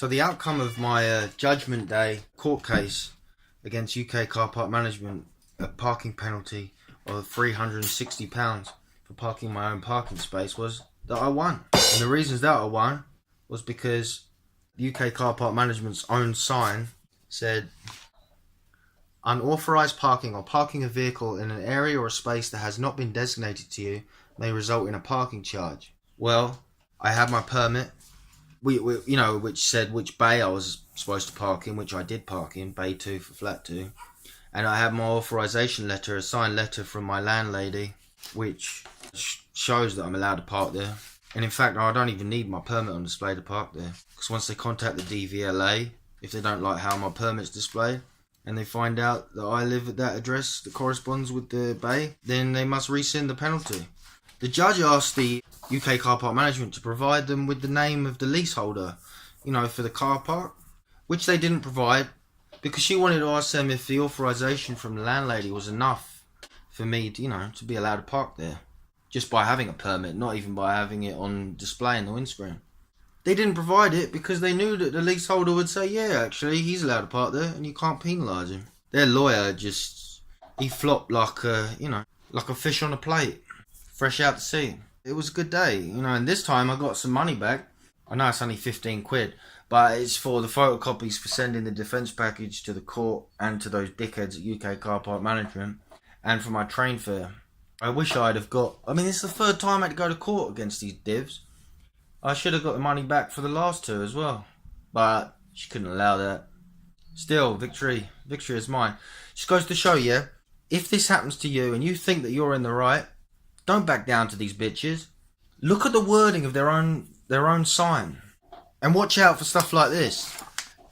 So the outcome of my Judgement Day court case against UK car park management, a parking penalty of £360 for parking my own parking space, was that I won. And the reasons that I won was because UK car park management's own sign said, unauthorised parking or parking a vehicle in an area or space that has not been designated to you may result in a parking charge. Well, I had my permit, which said which bay I was supposed to park in, which I did park in, bay 2 for flat 2. And I had my authorisation letter, a signed letter from my landlady, which shows that I'm allowed to park there. And in fact, I don't even need my permit on display to park there. Because once they contact the DVLA, if they don't like how my permit's displayed, and they find out that I live at that address that corresponds with the bay, then they must rescind the penalty. The judge asked the UK car park management to provide them with the name of the leaseholder, for the car park, which they didn't provide, because she wanted to ask them if the authorisation from the landlady was enough for me, to be allowed to park there. Just by having a permit, not even by having it on display in the windscreen. They didn't provide it because they knew that the leaseholder would say, yeah, actually, he's allowed to park there and you can't penalise him. Their lawyer he flopped like a fish on a plate, fresh out to sea. It was a good day, and this time I got some money back. I know it's only 15 quid, but it's for the photocopies for sending the defence package to the court and to those dickheads at UK car park management, and for my train fare. I wish I'd have got... it's the third time I had to go to court against these divs. I should have got the money back for the last two as well. But she couldn't allow that. Still, victory. Victory is mine. Just goes to show you, if this happens to you and you think that you're in the right, don't back down to these bitches. Look at the wording of their own sign. And watch out for stuff like this.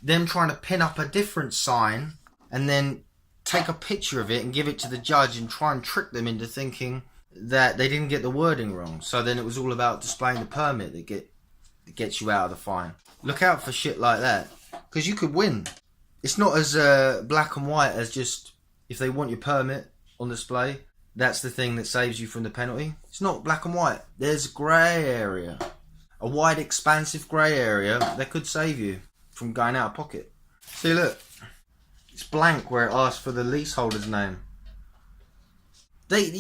Them trying to pin up a different sign and then take a picture of it and give it to the judge and try and trick them into thinking that they didn't get the wording wrong. So then it was all about displaying the permit that gets you out of the fine. Look out for shit like that, because you could win. It's not as black and white as just if they want your permit on display, that's the thing that saves you from the penalty. It's not black and white. There's a grey area, a wide expansive grey area that could save you from going out of pocket. See, look. It's blank where it asks for the leaseholder's name. They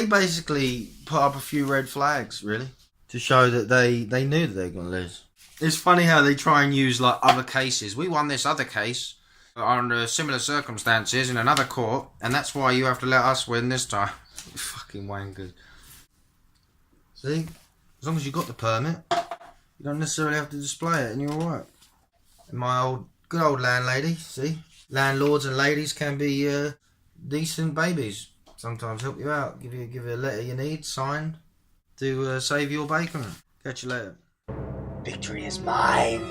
basically put up a few red flags, really, to show that they knew that they were going to lose. It's funny how they try and use, other cases. We won this other case under similar circumstances in another court, and that's why you have to let us win this time. Fucking wankers. See? As long as you got the permit, you don't necessarily have to display it, and you're alright. And my good old landlady, see? Landlords and ladies can be decent babies. Sometimes help you out. Give you a letter you need signed to save your bacon. Catch you later. Victory is mine.